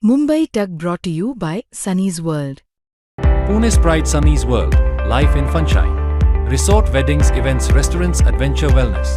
Mumbai Tug brought to you by Sunny's World. Pune's Pride Sunny's World, life in sunshine. Resort weddings, events, restaurants, adventure wellness.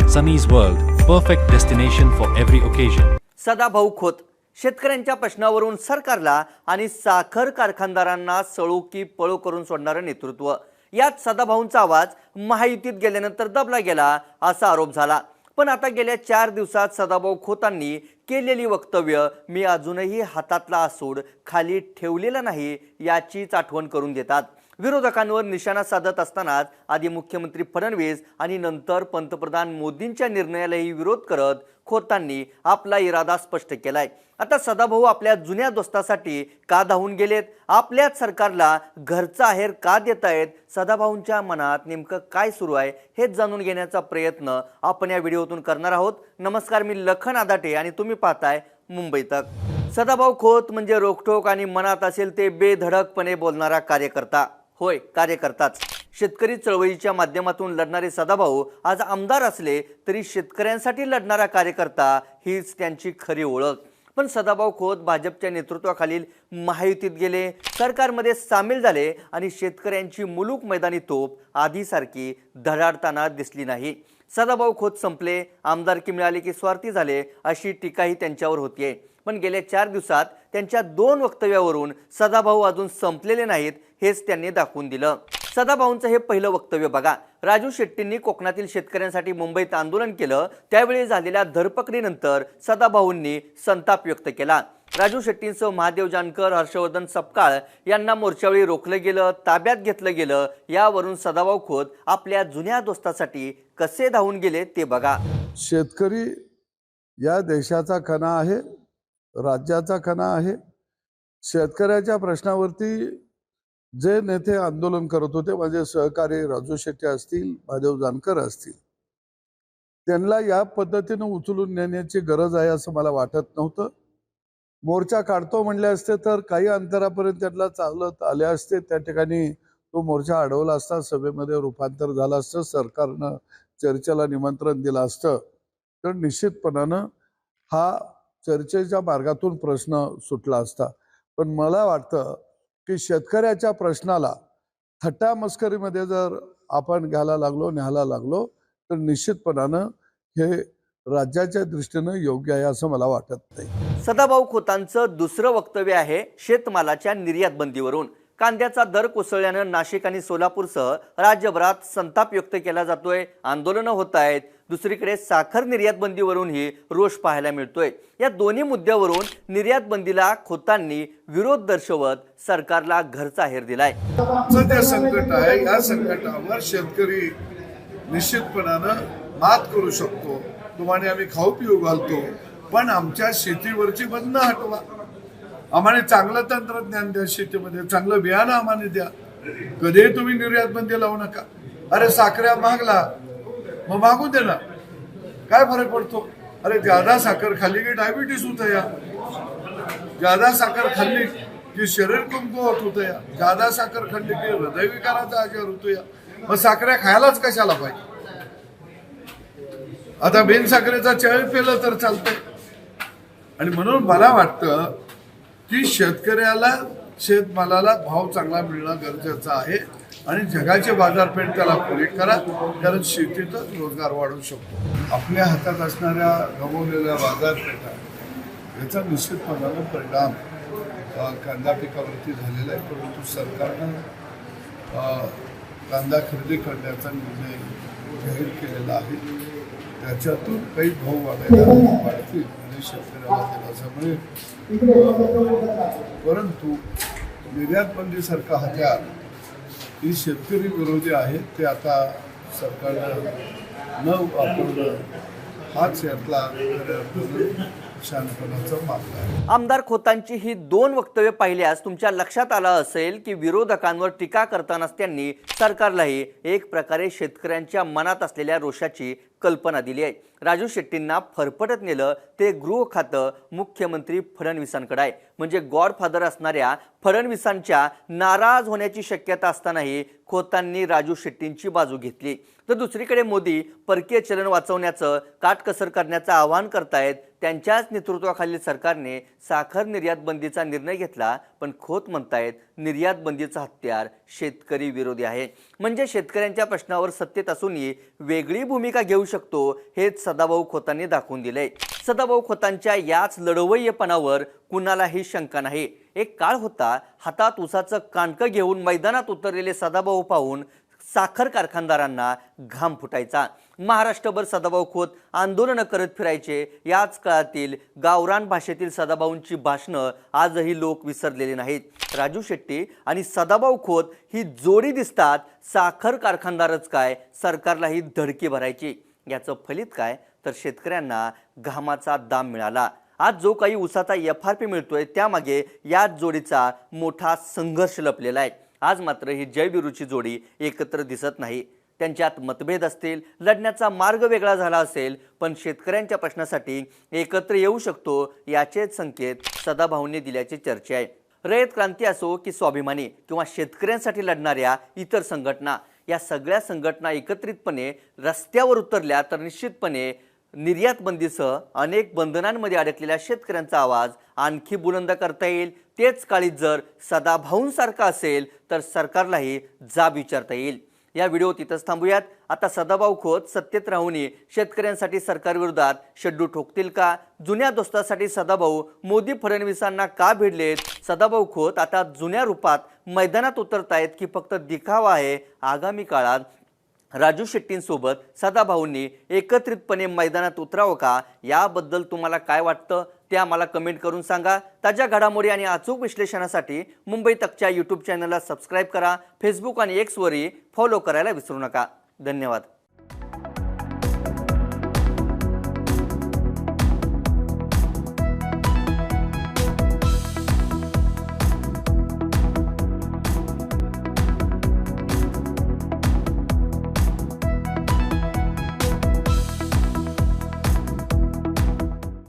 Sunny's World, perfect destination for every occasion. Sadabhau Khot शेतकऱ्यांच्या प्रश्नावरून सरकारला आणि साखर कारखानदारांना सळो की पळो करून सोडणारं नेतृत्व. यात सदाभाऊंचा आवाज महायुतीत गेल्यानंतर दबला गेला असा आरोप झाला. पण आता गेल्या 4 दिवसात सदाभाऊ खोतांनी केलेली वक्तव्य मी अजूनही हातातला आसूड खाली ठेवलेला नाही याचीच आठवण करून देतात. विरोधकांवर निशाणा साधत असतानाच आधी मुख्यमंत्री फडणवीस आणि नंतर पंतप्रधान मोदींच्या निर्णयालाही विरोध करत खोतांनी आपला इरादा स्पष्ट केलाय. आता सदाभाऊ आपल्या जुन्या दोस्तासाठी का धावून गेलेत? आपल्याच सरकारला घरचा आहेर का देत आहेत? सदाभाऊंच्या मनात नेमकं काय सुरू आहे हेच जाणून घेण्याचा प्रयत्न आपण या व्हिडिओतून करणार आहोत. नमस्कार, मी लखन आदाटे आणि तुम्ही पाहताय मुंबई तक. सदाभाऊ खोत म्हणजे रोखठोक आणि मनात असेल ते बेधडकपणे बोलणारा कार्यकर्ता. होय, कार्यकर्ताच. शेतकरी चळवळीच्या माध्यमातून लढणारे सदाभाऊ आज आमदार असले तरी शेतकऱ्यांसाठी लढणारा कार्यकर्ता हीच त्यांची खरी ओळख. पण सदाभाऊ खोत भाजपच्या नेतृत्वाखालील महायुतीत गेले, सरकारमध्ये सामील झाले आणि शेतकऱ्यांची मुलूक मैदानी तोप आधीसारखी धडाडताना दिसली नाही. सदाभाऊ खोत संपले, आमदारकी मिळाली की स्वार्थी झाले अशी टीकाही त्यांच्यावर होतीये. पण गेल्या 4 दिवसात त्यांच्या 2 वक्तव्यावरून सदाभाऊ अजून संपलेले नाहीत हेच त्यांनी दाखवून दिलं. सदाभाऊंचं हे पहिलं वक्तव्य बघा. राजू शेट्टींनी कोकणातील शेतकऱ्यांसाठी मुंबईत आंदोलन केलं, त्यावेळी झालेल्या धरपकडीनंतर सदाभाऊंनी संताप व्यक्त केला. राजू शेट्टींसह महादेव जानकर, हर्षवर्धन सपकाळ यांना मोर्चावेळी रोखलं गेलं, ताब्यात घेतलं गेलं. यावरून सदाभाऊ खोत आपल्या जुन्या दोस्तासाठी कसे धावून गेले ते बघा. शेतकरी या देशाचा कणा आहे, राज्याचा कणा आहे. शेतकऱ्याच्या प्रश्नावरती जे नेते आंदोलन करत होते, माझे सहकारी राजू शेट्टी असतील, महादेव जानकर असतील, त्यांना या पद्धतीनं उचलून नेण्याची गरज आहे असं मला वाटत नव्हतं. मोर्चा काढतो म्हणले असते तर काही अंतरापर्यंत त्यांना चालत आले असते. त्या ठिकाणी तो मोर्चा अडवला असता, सभेमध्ये रूपांतर झालं असतं, सरकारनं चर्चेला निमंत्रण दिलं असतं तर निश्चितपणानं हा चर्चेच्या मार्गातून प्रश्न सुटला असता. पण मला वाटतं की शेतकऱ्याच्या प्रश्नाला थट्टा मस्करीमध्ये जर आपण न्यायला लागलो तर निश्चितपणानं हे राज्याच्या दृष्टीनं योग्य आहे असं मला वाटत नाही. सदाभाऊ खोतांचं दुसरं वक्तव्य आहे शेतमालाच्या निर्यात बंदीवरून. कांद्याचा दर कोसळल्यानं नाशिक आणि सोलापूरसह राज्यभरात संताप व्यक्त केला जातोय, आंदोलनं होत आहेत. दुसरीकडे साखर निर्यात बंदीवरूनही रोष पाहायला मिळतोय. या दोन्ही मुद्द्यावरून निर्यात बंदीला खोतांनी विरोध दर्शवत सरकारला घरचा आहेर दिलाय. ते संकट आहे, या संकटावर शेतकरी निश्चितपणानं मात करू शकतो. तुम्हाला आम्ही खाऊ पिऊ घालतो, पण आमच्या शेतीवरची बंधनं हटवा. आम्हाला चांगलं तंत्रज्ञान द्या, शेतीमध्ये चांगलं बियाणं आम्हाला द्या. कधीही तुम्ही निर्यात बंदी लावू नका. अरे साखऱ्या मागला, मग मागू दे ना, काय फरक पडतो? अरे ज्यादा साखर खाल्ली की डायबिटीस होत या, ज्यादा साखर खाल्ली की शरीर कमकुवत होतं या, ज्यादा साखर खाल्ली की हृदयविकाराचा आजार होतो या. मग साखऱ्या खायलाच कशाला पाहिजे? आता बिन साखरेचा चळ पेलं तर चालतंय. आणि म्हणून मला वाटतं की शेतकऱ्याला शेतमालाला भाव चांगला मिळणं गरजेचं आहे आणि जगाची बाजारपेठ त्याला पुरी करा, कारण शेतीतच रोजगार वाढू शकतो. आपल्या हातात असणाऱ्या गमावलेल्या बाजारपेठा याचा निश्चितपणानं परिणाम कांदा पिकावरती झालेला आहे. परंतु सरकारनं कांदा खरेदी करण्याचा निर्णय जाहीर केलेला आहे. त्याच्यातून काही भाव वाढतील आणि शेतकऱ्याला दिलासा मिळेल. परंतु निर्यात बंदीसारखा हत्यार ही शेतकरी विरोधी आहेत, ते आता सरकारनं न वापरणं हाच यातला शानपणाचा मार्ग आहे. आमदार खोतांची ही 2 वक्तव्य पाहिल्यास तुमच्या लक्षात आलं असेल की विरोधकांवर टीका करतानाच त्यांनी सरकारलाही एक प्रकारे शेतकऱ्यांच्या मनात असलेल्या रोषाची कल्पना दिली आहे. राजू शेट्टींना फरफटत नेलं ते गृह खातं मुख्यमंत्री फडणवीसांकडे आहे. म्हणजे गॉडफादर असणाऱ्या फडणवीसांच्या नाराज होण्याची शक्यता असतानाही खोतांनी राजू शेट्टींची बाजू घेतली. तर दुसरीकडे मोदी परकीय चलन वाचवण्याचं काटकसर करण्याचं आवाहन करतायत. त्यांच्याच नेतृत्वाखालील सरकारने साखर निर्यात बंदीचा निर्णय घेतला, पण खोत म्हणतायत निर्यात बंदीचा हत्यार शेतकरी विरोधी आहे. म्हणजे शेतकऱ्यांच्या प्रश्नावर सत्तेत असूनही वेगळी भूमिका घेऊ शकतो हेच सदाभाऊ खोतांनी दाखवून दिले. सदाभाऊ खोतांच्या याच लढवय्येपणावर कुणालाही शंका नाही. एक काळ होता हातात उसाचं काणकं घेऊन मैदानात उतरलेले सदाभाऊ पाहून साखर कारखानदारांना घाम फुटायचा. महाराष्ट्रभर सदाभाऊ खोत आंदोलनं करत फिरायचे. याच काळातील गावरान भाषेतील सदाभाऊंची भाषणं आजही लोक विसरलेले नाहीत. राजू शेट्टी आणि सदाभाऊ खोत ही जोडी दिसतात, साखर कारखानदारच काय सरकारलाही धडकी भरायची. याचं फलित काय तर शेतकऱ्यांना घामाचा दाम मिळाला. आज जो काही उसाचा FRP मिळतोय त्यामागे याच जोडीचा मोठा संघर्ष लपलेला आहे. आज मात्र ही जयबिरूची जोडी एकत्र दिसत नाही. त्यांच्यात मतभेद असतील, लढण्याचा मार्ग वेगळा झाला असेल, पण शेतकऱ्यांच्या प्रश्नासाठी एकत्र येऊ शकतो याचेच संकेत सदाभाऊंनी दिल्याची चर्चा आहे. रयत क्रांती असो की स्वाभिमानी किंवा शेतकऱ्यांसाठी लढणाऱ्या इतर संघटना, या सगळ्या संघटना एकत्रितपणे रस्त्यावर उतरल्या तर निश्चितपणे निर्यात बंदीसह अनेक बंधनांमध्ये अडकलेल्या शेतकऱ्यांचा आवाज आणखी बुलंद करता येईल. तेच काळीत जर सदाभाऊंसारखा असेल तर सरकारलाही जाब विचारता येईल. या व्हिडिओ तिथंच थांबूयात. आता सदाभाऊ खोत सत्तेत राहूनही शेतकऱ्यांसाठी सरकारविरोधात शड्डू ठोकतील का? जुन्या दोस्तासाठी सदाभाऊ मोदी फडणवीसांना का भिडलेत? सदाभाऊ खोत आता जुन्या रूपात मैदानात उतरतायत की फक्त दिखावा आहे? आगामी काळात राजू शेट्टींसोबत सदाभाऊंनी एकत्रितपणे मैदानात उतरावं का? याबद्दल तुम्हाला काय वाटतं ते आम्हाला कमेंट करून सांगा. ताज्या घडामोडी आणि अचूक विश्लेषणासाठी मुंबई तकच्या यूट्यूब चॅनलला सबस्क्राईब करा. फेसबुक आणि Xवरही फॉलो करायला विसरू नका. धन्यवाद.